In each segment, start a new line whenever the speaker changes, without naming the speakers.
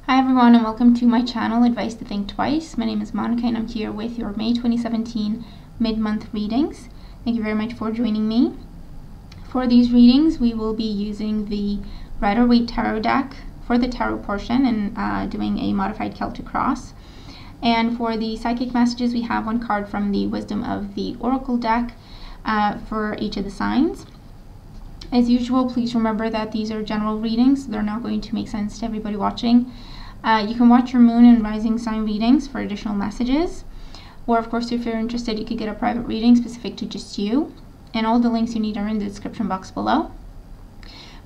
Hi everyone, and welcome to my channel, Advice to Think Twice. My name is Monica and I'm here with your May 2017 mid-month readings. Thank you very much for joining me. For these readings, we will be using the Rider-Waite Tarot deck for the tarot portion and doing a modified Celtic cross. And for the psychic messages, we have one card from the Wisdom of the Oracle deck for each of the signs. As usual, please remember that these are general readings. They're not going to make sense to everybody watching. You can watch your moon and rising sign readings for additional messages. Or, of course, if you're interested, you could get a private reading specific to just you. And all the links you need are in the description box below.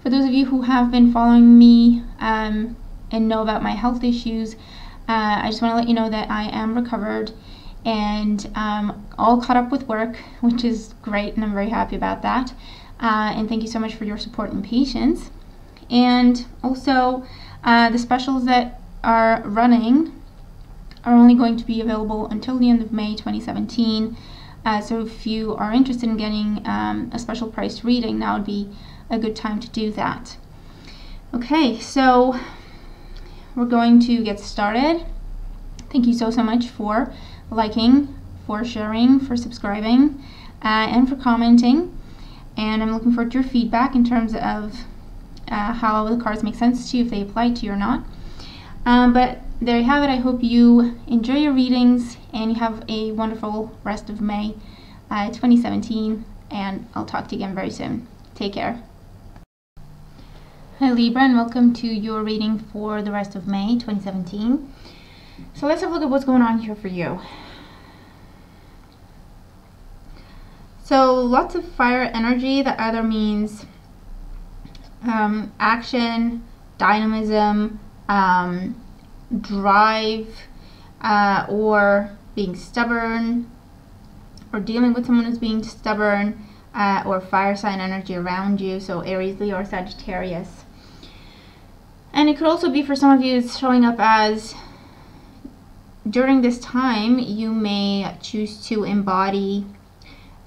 For those of you who have been following me and know about my health issues, I just want to let you know that I am recovered and all caught up with work, which is great, and I'm very happy about that. And thank you so much for your support and patience. And also, the specials that are running are only going to be available until the end of May 2017. So if you are interested in getting a special priced reading, now would be a good time to do that. Okay, so we're going to get started. Thank you so much for liking, for sharing, for subscribing, and for commenting. And I'm looking forward to your feedback in terms of how the cards make sense to you, if they apply to you or not. But there you have it. I hope you enjoy your readings and you have a wonderful rest of May 2017. And I'll talk to you again very soon. Take care. Hi Libra, and welcome to your reading for the rest of May 2017. So let's have a look at what's going on here for you. So lots of fire energy that either means action, dynamism, drive, or being stubborn, or dealing with someone who's being stubborn, or fire sign energy around you, so Aries, Leo, or Sagittarius. And it could also be for some of you, it's showing up as during this time you may choose to embody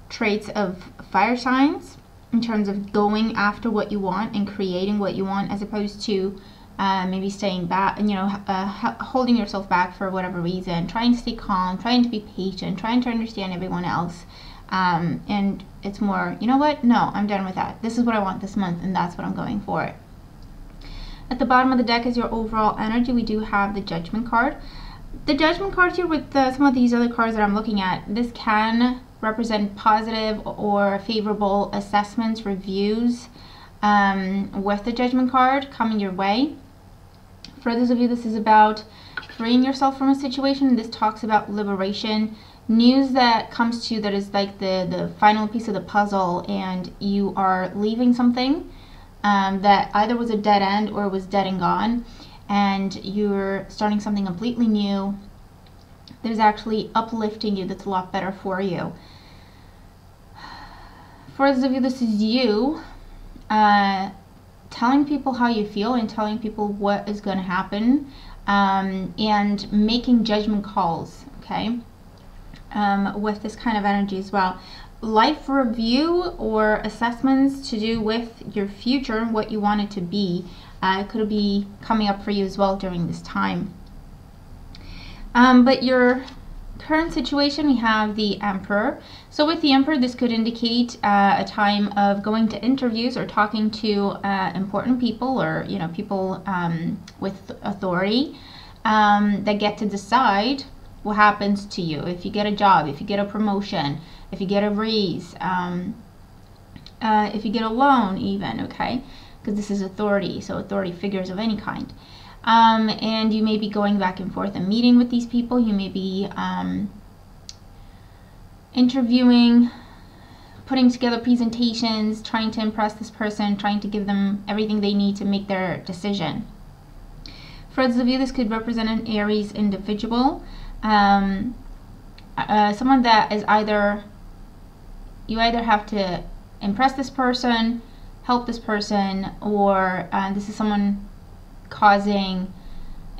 traits of fire signs in terms of going after what you want and creating what you want, as opposed to maybe staying back and holding yourself back for whatever reason, trying to stay calm, trying to be patient, trying to understand everyone else. And it's more, you know what, no, I'm done with that. This is what I want this month, and that's what I'm going for. At the bottom of the deck is your overall energy. We do have the Judgment card. The Judgment card here with some of these other cards that I'm looking at, this can represent positive or favorable assessments, reviews with the Judgment card coming your way. For those of you, this is about freeing yourself from a situation. This talks about liberation, news that comes to you that is like the final piece of the puzzle, and you are leaving something that either was a dead end or was dead and gone, and you're starting something completely new that is actually uplifting you, that's a lot better for you. For those of you, this is you telling people how you feel and telling people what is going to happen, and making judgment calls, okay, with this kind of energy as well. Life review or assessments to do with your future and what you want it to be could be coming up for you as well during this time. But your current situation, we have the Emperor. So with the Emperor, this could indicate a time of going to interviews or talking to important people, or people with authority that get to decide what happens to you. If you get a job, if you get a promotion, if you get a raise, if you get a loan even, okay? Because this is authority, so authority figures of any kind. And you may be going back and forth and meeting with these people. You may be interviewing, putting together presentations, trying to impress this person, trying to give them everything they need to make their decision. For those of you, this could represent an Aries individual. Someone that is you either have to impress this person, help this person, or this is someone causing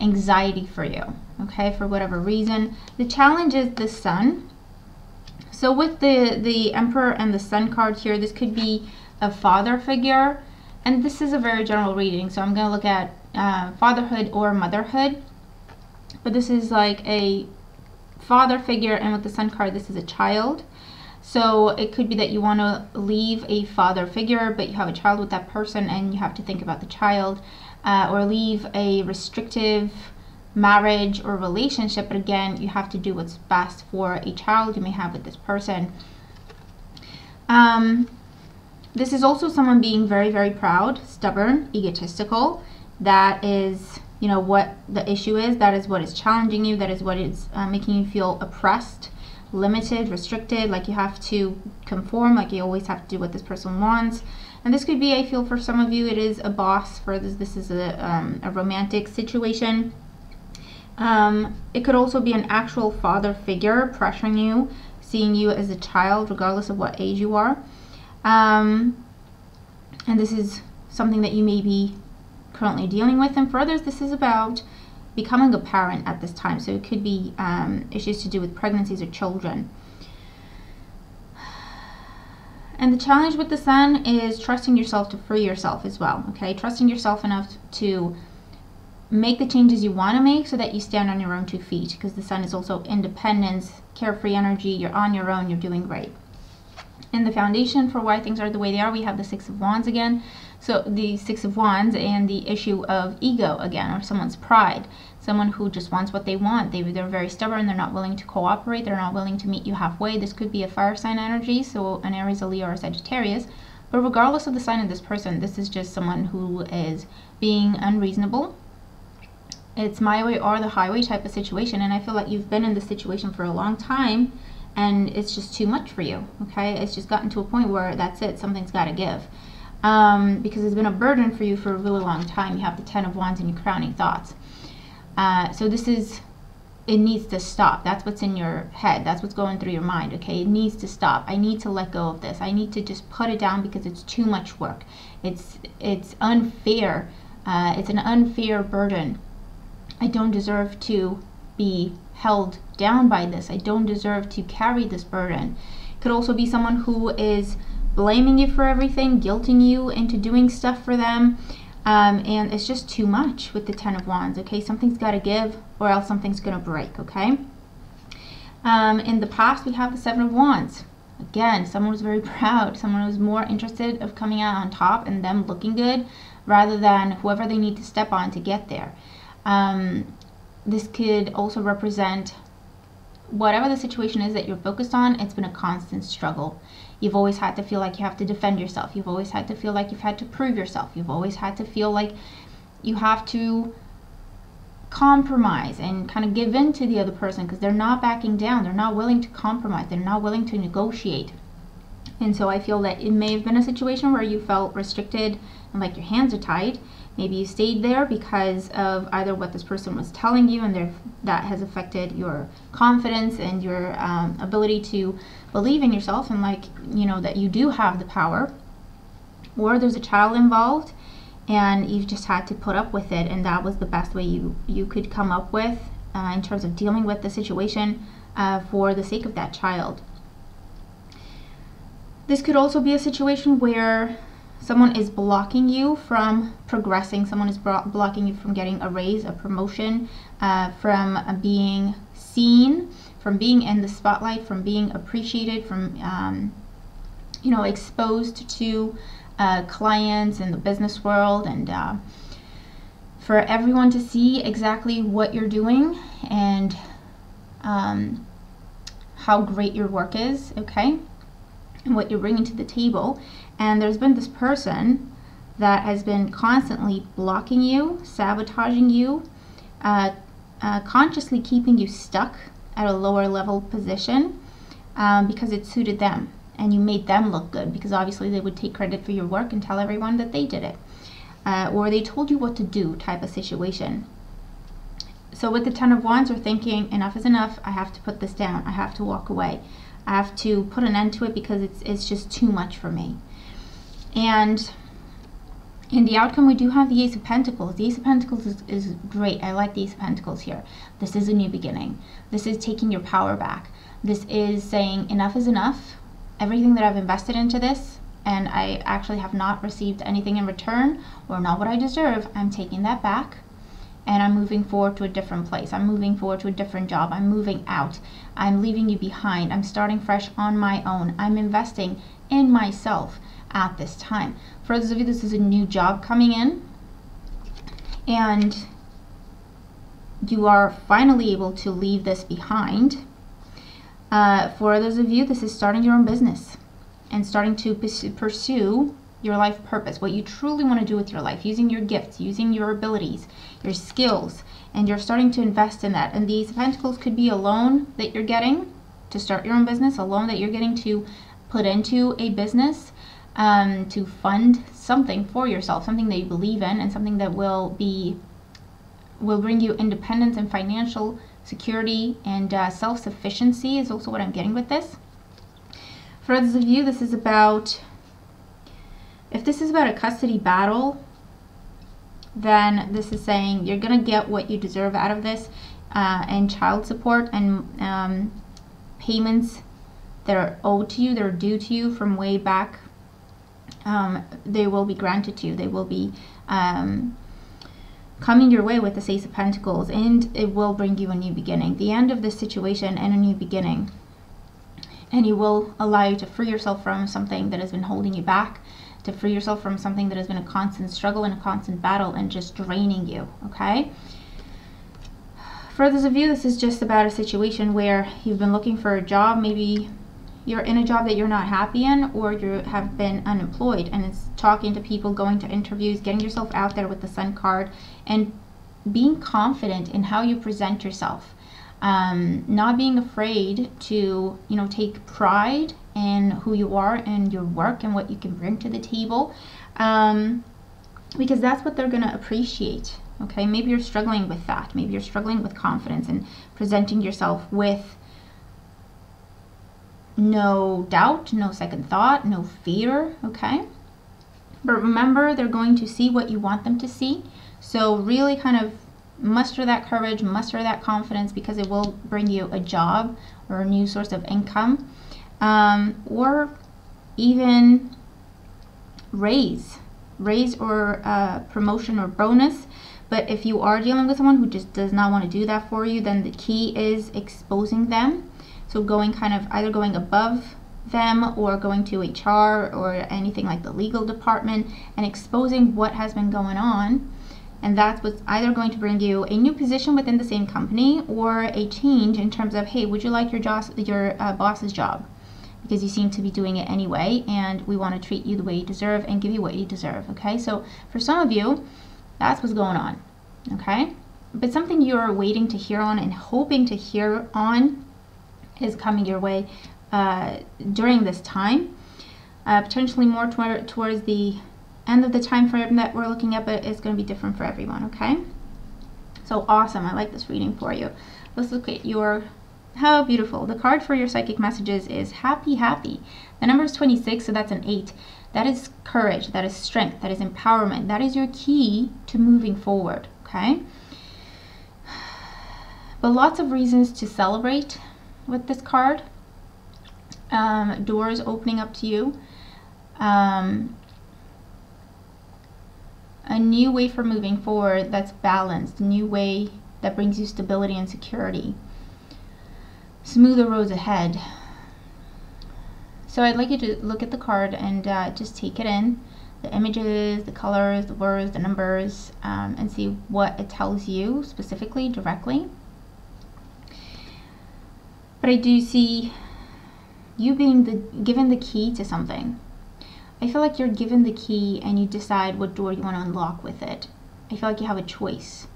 anxiety for you, okay, for whatever reason. The challenge is the Sun. So with the Emperor and the Sun card here, this could be a father figure, and this is a very general reading, so I'm going to look at fatherhood or motherhood, but this is like a father figure, and with the Sun card, this is a child. So it could be that you want to leave a father figure, but you have a child with that person and you have to think about the child, or leave a restrictive marriage or relationship, but again, you have to do what's best for a child you may have with this person. This is also someone being very, very proud, stubborn, egotistical. That is, you know, what the issue is. That is what is challenging you. That is what is making you feel oppressed, limited, restricted, like you have to conform, like you always have to do what this person wants. And this could be, I feel for some of you, it is a boss. For this is a romantic situation. It could also be an actual father figure pressuring you, seeing you as a child, regardless of what age you are. And this is something that you may be currently dealing with. And for others, this is about becoming a parent at this time. So it could be issues to do with pregnancies or children. And the challenge with the Sun is trusting yourself to free yourself as well. Okay, trusting yourself enough to make the changes you want to make so that you stand on your own 2 feet, because the Sun is also independence, carefree energy. You're on your own, you're doing great. In the foundation for why things are the way they are, we have the 6 of Wands again. So the 6 of Wands and the issue of ego again, or someone's pride. Someone who just wants what they want. They're very stubborn. They're not willing to cooperate. They're not willing to meet you halfway. This could be a fire sign energy, so an Aries, a Leo, or a Sagittarius. But regardless of the sign of this person, this is just someone who is being unreasonable. It's my way or the highway type of situation, and I feel like you've been in this situation for a long time, and it's just too much for you. Okay, it's just gotten to a point where that's it. Something's got to give, because it's been a burden for you for a really long time. You have the 10 of Wands in your crowning thoughts. So this is, it needs to stop. That's what's in your head. That's what's going through your mind. Okay, it needs to stop. I need to let go of this. I need to just put it down because it's too much work. It's unfair. It's an unfair burden. I don't deserve to be held down by this. I don't deserve to carry this burden. It could also be someone who is blaming you for everything, guilting you into doing stuff for them. And it's just too much with the 10 of Wands. Okay, something's got to give, or else something's going to break. Okay. In the past, we have the 7 of Wands. Again, someone was very proud. Someone was more interested of coming out on top and them looking good, rather than whoever they need to step on to get there. This could also represent whatever the situation is that you're focused on. It's been a constant struggle. You've always had to feel like you have to defend yourself. You've always had to feel like you've had to prove yourself. You've always had to feel like you have to compromise and kind of give in to the other person, because they're not backing down. They're not willing to compromise. They're not willing to negotiate. And so I feel that it may have been a situation where you felt restricted and like your hands are tied. Maybe you stayed there because of either what this person was telling you, and that has affected your confidence and your ability to believe in yourself, and like, you know, that you do have the power. Or there's a child involved and you've just had to put up with it, and that was the best way you could come up with in terms of dealing with the situation for the sake of that child. This could also be a situation where someone is blocking you from progressing. Someone is blocking you from getting a raise, a promotion, from being seen, from being in the spotlight, from being appreciated, from you know, exposed to clients in the business world, and for everyone to see exactly what you're doing and how great your work is. Okay, and what you're bringing to the table. And there's been this person that has been constantly blocking you, sabotaging you, consciously keeping you stuck at a lower level position because it suited them, and you made them look good, because obviously they would take credit for your work and tell everyone that they did it, or they told you what to do type of situation. So with the 10 of Wands, we're thinking enough is enough. I have to put this down. I have to walk away. I have to put an end to it because it's just too much for me. And in the outcome, we do have the Ace of Pentacles. The Ace of Pentacles is great. I like the Ace of Pentacles here. This is a new beginning. This is taking your power back. This is saying enough is enough. Everything that I've invested into this, and I actually have not received anything in return, or not what I deserve, I'm taking that back and I'm moving forward to a different place. I'm moving forward to a different job. I'm moving out. I'm leaving you behind. I'm starting fresh on my own. I'm investing in myself at this time. For those of you, this is a new job coming in, and you are finally able to leave this behind. For those of you, this is starting your own business and starting to pursue your life purpose, what you truly want to do with your life, using your gifts, using your abilities, your skills, and you're starting to invest in that. And these Pentacles could be a loan that you're getting to start your own business, a loan that you're getting to put into a business, to fund something for yourself, something that you believe in, and something that will bring you independence and financial security, and self-sufficiency is also what I'm getting with this. For those of you, this is about, if this is about a custody battle, then this is saying you're gonna get what you deserve out of this, and child support and payments that are owed to you, that are due to you from way back, they will be granted to you. They will be coming your way with the Ace of Pentacles, and it will bring you a new beginning, the end of this situation and a new beginning. And it will allow you to free yourself from something that has been holding you back, to free yourself from something that has been a constant struggle and a constant battle and just draining you, okay? For those of you, this is just about a situation where you've been looking for a job. Maybe you're in a job that you're not happy in, or you have been unemployed, and it's talking to people, going to interviews, getting yourself out there with the Sun card, and being confident in how you present yourself. Not being afraid to, take pride in who you are and your work and what you can bring to the table, because that's what they're going to appreciate. Okay, maybe you're struggling with that. Maybe you're struggling with confidence and presenting yourself with no doubt, no second thought, no fear. Okay, but remember, they're going to see what you want them to see. So really kind of muster that courage, muster that confidence, because it will bring you a job or a new source of income, or even raise or promotion or bonus. But if you are dealing with someone who just does not want to do that for you, then the key is exposing them. So either going above them or going to HR or anything like the legal department and exposing what has been going on. And that's what's either going to bring you a new position within the same company, or a change in terms of, hey, would you like your boss's job? Because you seem to be doing it anyway, and we want to treat you the way you deserve and give you what you deserve. Okay, so for some of you, that's what's going on. Okay, but something you're waiting to hear on and hoping to hear on is coming your way during this time, potentially more towards the end of the time frame that we're looking at, but it's going to be different for everyone. Okay, so awesome. I like this reading for you. Let's look at how beautiful. The card for your psychic messages is happy. The number is 26, so that's an 8. That is courage, that is strength, that is empowerment. That is your key to moving forward. Okay, but lots of reasons to celebrate with this card. Doors opening up to you, a new way for moving forward that's balanced, a new way that brings you stability and security, smoother roads ahead. So I'd like you to look at the card and just take it in, the images, the colors, the words, the numbers, and see what it tells you specifically, directly. But I do see you being given the key to something. I feel like you're given the key and you decide what door you want to unlock with it. I feel like you have a choice,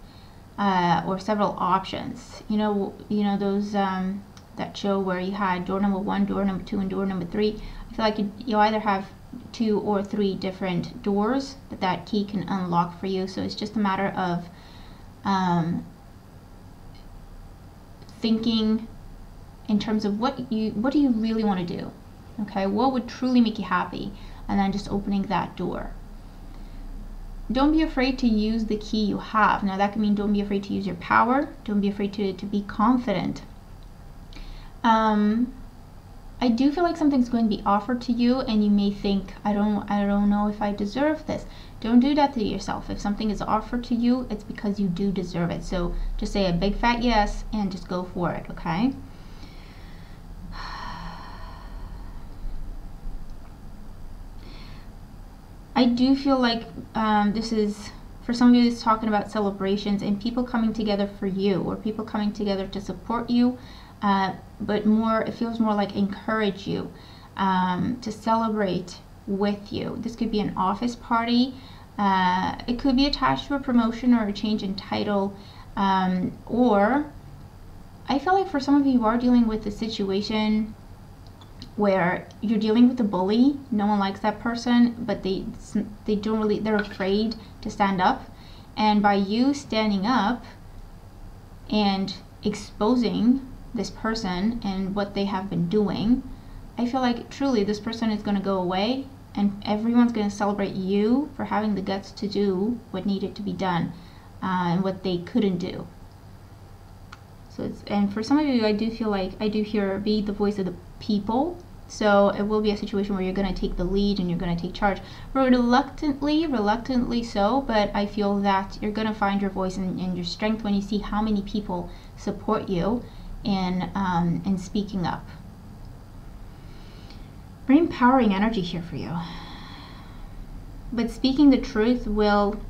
or several options. You know those that show where you had door number 1, door number 2, and door number 3. I feel like you either have 2 or 3 different doors that key can unlock for you. So it's just a matter of thinking in terms of what do you really want to do. Okay, what would truly make you happy, and then just opening that door. Don't be afraid to use the key you have. Now that can mean don't be afraid to use your power. Don't be afraid to be confident. I do feel like something's going to be offered to you, and you may think, I don't know if I deserve this. Don't do that to yourself. If something is offered to you, it's because you do deserve it. So just say a big fat yes and just go for it, okay? I do feel like this is, for some of you, it's talking about celebrations and people coming together for you, or people coming together to support you, but more, it feels more like encourage you, to celebrate with you. This could be an office party. It could be attached to a promotion or a change in title, or I feel like for some of you, you are dealing with a situation where you're dealing with a bully. No one likes that person, but they don't really, they're afraid to stand up. And by you standing up and exposing this person and what they have been doing, I feel like truly this person is going to go away, and everyone's going to celebrate you for having the guts to do what needed to be done, and what they couldn't do. So it's, and for some of you, I do feel like I do hear be the voice of the people. So it will be a situation where you're going to take the lead and you're going to take charge, reluctantly so, but I feel that you're going to find your voice and your strength when you see how many people support you in speaking up. Very empowering energy here for you. But speaking the truth will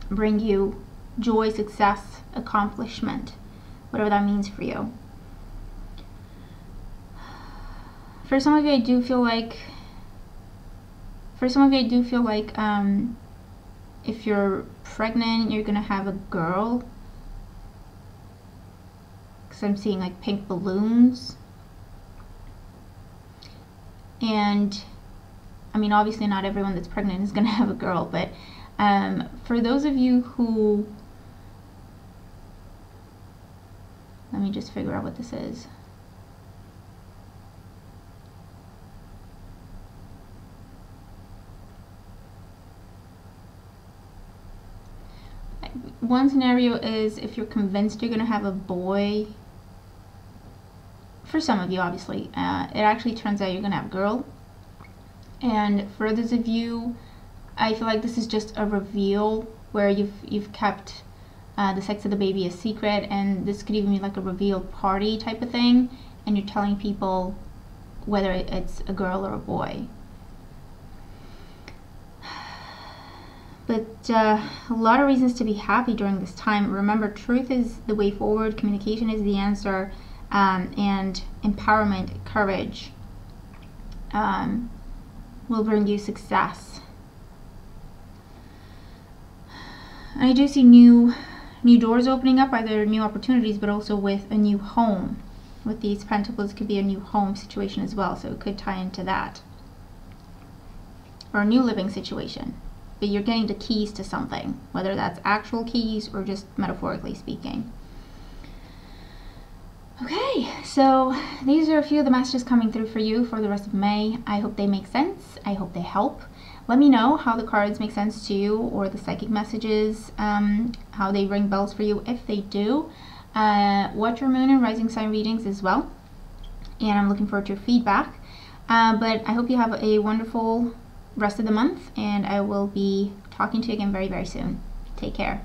bring you joy, success, accomplishment, whatever that means for you. For some of you, I do feel like, if you're pregnant, you're gonna have a girl, because I'm seeing like pink balloons. And I mean, obviously not everyone that's pregnant is gonna have a girl, but for those of you who, let me just figure out what this is. One scenario is if you're convinced you're going to have a boy. For some of you, obviously, it actually turns out you're going to have a girl. And for others of you, I feel like this is just a reveal where you've kept the sex of the baby a secret, and this could even be like a reveal party type of thing, and you're telling people whether it's a girl or a boy. But a lot of reasons to be happy during this time. Remember, truth is the way forward, communication is the answer, and empowerment, courage will bring you success. I do see new doors opening up, either new opportunities, but also with a new home. With these pentacles, it could be a new home situation as well, so it could tie into that. Or a new living situation. But you're getting the keys to something, whether that's actual keys or just metaphorically speaking. Okay, so these are a few of the messages coming through for you for the rest of May. I hope they make sense. I hope they help. Let me know how the cards make sense to you, or the psychic messages, how they ring bells for you if they do. Watch your moon and rising sign readings as well. And I'm looking forward to your feedback. But I hope you have a wonderful rest of the month, and I will be talking to you again very, very soon. Take care.